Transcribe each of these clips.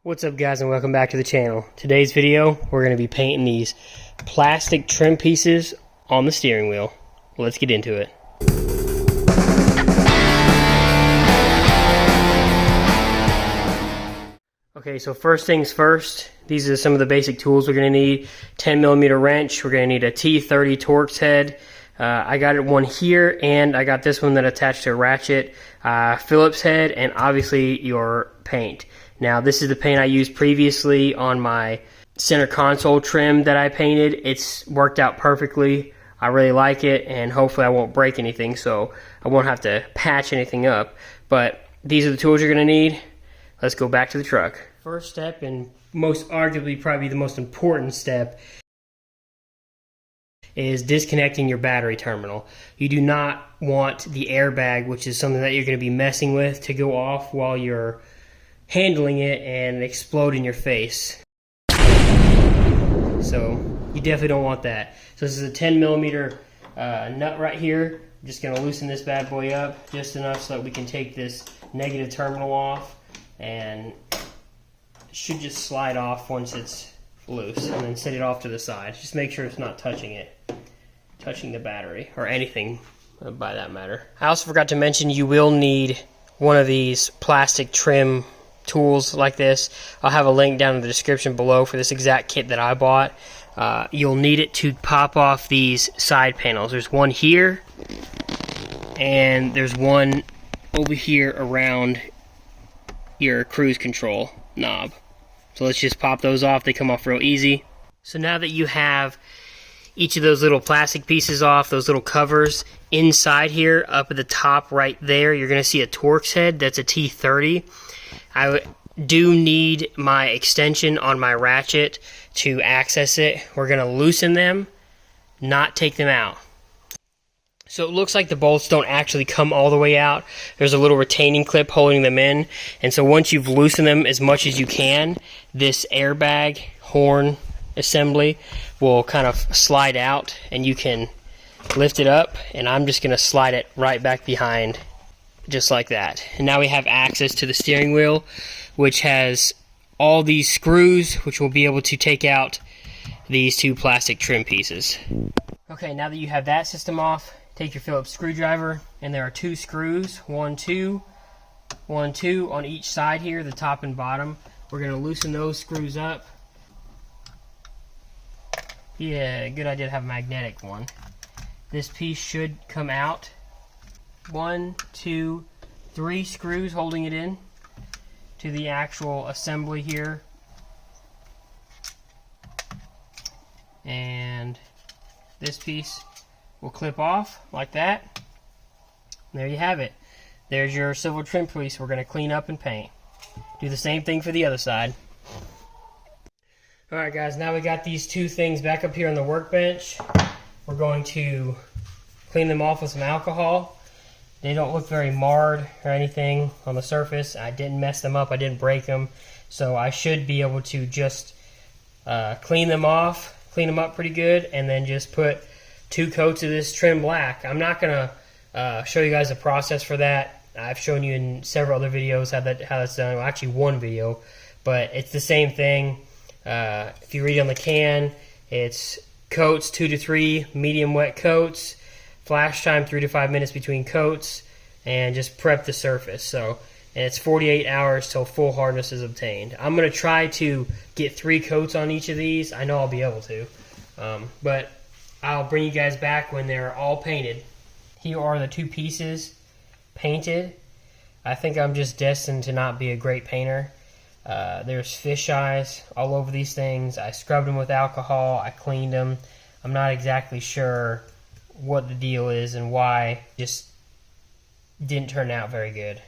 What's up guys, and welcome back to the channel. Today's video, we're going to be painting these plastic trim pieces on the steering wheel. Let's get into it. Okay, so first things first, these are some of the basic tools we're going to need. 10mm wrench, we're going to need a T30 Torx head. I got one here, and I got this one that attached to a ratchet, Phillips head, and obviously your paint. Now this is the paint I used previously on my center console trim that I painted. It's worked out perfectly. I really like it, and hopefully I won't break anything, so I won't have to patch anything up. But these are the tools you're going to need. Let's go back to the truck. First step, and most arguably probably the most important step, is disconnecting your battery terminal. You do not want the airbag, which is something that you're going to be messing with, to go off while you're handling it and explode in your face. So you definitely don't want that. So this is a 10mm nut right here. I'm just going to loosen this bad boy up just enough so that we can take this negative terminal off, and it should just slide off once it's loose, and then set it off to the side. Just make sure it's not touching the battery or anything by that matter. I also forgot to mention you will need one of these plastic trim tools like this. I'll have a link down in the description below for this exact kit that I bought. You'll need it to pop off these side panels. There's one here, and there's one over here around your cruise control knob. So let's just pop those off. They come off real easy. So now that you have each of those little plastic pieces off, those little covers, inside here, up at the top right there, you're going to see a Torx head. That's a T30. I do need my extension on my ratchet to access it. We're going to loosen them, not take them out. So it looks like the bolts don't actually come all the way out. There's a little retaining clip holding them in. And so once you've loosened them as much as you can, this airbag horn assembly will kind of slide out, and you can lift it up, and I'm just going to slide it right back behind just like that. And now we have access to the steering wheel, which has all these screws, which will be able to take out these two plastic trim pieces. Okay, now that you have that system off, take your Phillips screwdriver, and there are two screws, 1, 2 on each side here, the top and bottom. We're going to loosen those screws up. Yeah, good idea to have a magnetic one. This piece should come out. 1, 2, 3 screws holding it in to the actual assembly here. And this piece will clip off like that. And there you have it. There's your silver trim piece we're going to clean up and paint. Do the same thing for the other side. Alright guys, now we got these two things back up here on the workbench. We're going to clean them off with some alcohol. They don't look very marred or anything on the surface. I didn't mess them up, I didn't break them. So I should be able to just clean them off, clean them up pretty good, and then just put 2 coats of this trim black. I'm not going to show you guys the process for that. I've shown you in several other videos how that's done. Well, actually one video, but it's the same thing. If you read on the can, it's coats 2 to 3 medium wet coats, flash time 3 to 5 minutes between coats, and just prep the surface. So, and it's 48 hours till full hardness is obtained. I'm going to try to get 3 coats on each of these. I know I'll be able to, but I'll bring you guys back when they're all painted. Here are the 2 pieces painted. I think I'm just destined to not be a great painter. There's fish eyes all over these things. I scrubbed them with alcohol. I cleaned them. I'm not exactly sure what the deal is and why it just didn't turn out very good.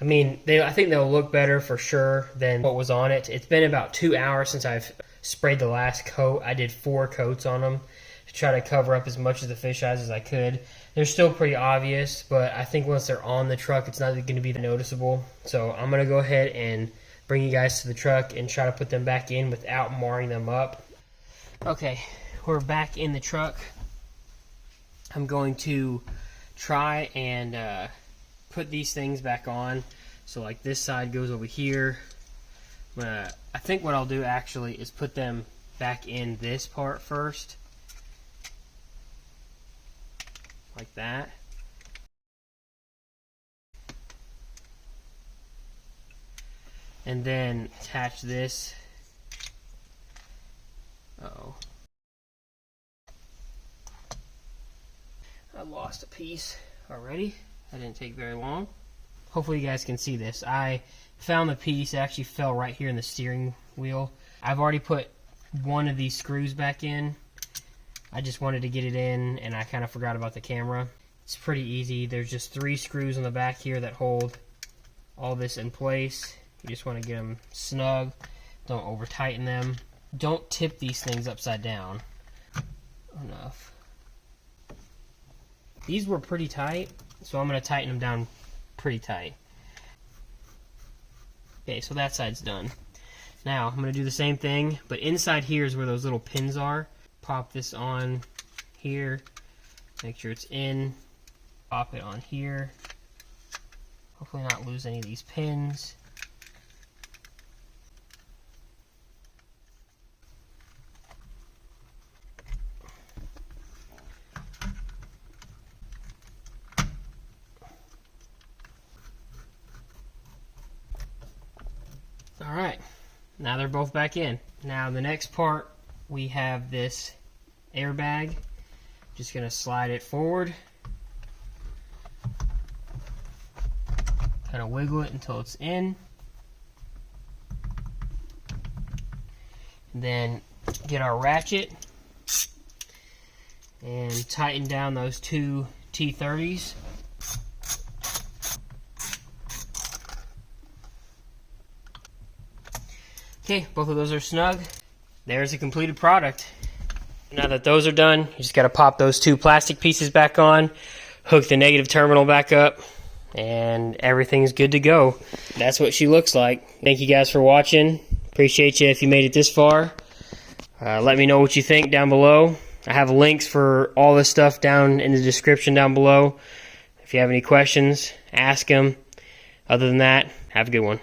I mean, I think they'll look better for sure than what was on it. It's been about 2 hours since I've sprayed the last coat. I did 4 coats on them to try to cover up as much of the fish eyes as I could. They're still pretty obvious, but I think once they're on the truck, it's not going to be that noticeable. So I'm going to go ahead and bring you guys to the truck and try to put them back in without marring them up. Okay, we're back in the truck. I'm going to try and put these things back on. So like this side goes over here, I think what I'll do actually is put them back in this part first, like that. And then attach this. Uh-oh. I lost a piece already. That didn't take very long. Hopefully you guys can see this. I found the piece. It actually fell right here in the steering wheel. I've already put one of these screws back in. I just wanted to get it in, and I kind of forgot about the camera. It's pretty easy. There's just 3 screws on the back here that hold all this in place. You just want to get them snug. Don't over tighten them. Don't tip these things upside down. Enough. These were pretty tight, so I'm going to tighten them down pretty tight. Okay, so that side's done. Now, I'm going to do the same thing, but inside here is where those little pins are. Pop this on here. Make sure it's in. Pop it on here. Hopefully not lose any of these pins. Alright, now they're both back in. Now the next part, we have this airbag. Just going to slide it forward. Kind of wiggle it until it's in. And then get our ratchet and tighten down those 2 T30s. Okay, both of those are snug. There's a completed product. Now that those are done, you just got to pop those 2 plastic pieces back on, hook the negative terminal back up, and everything's good to go. That's what she looks like. Thank you guys for watching. Appreciate you if you made it this far. Let me know what you think down below. I have links for all this stuff down in the description down below. If you have any questions, ask them. Other than that, have a good one.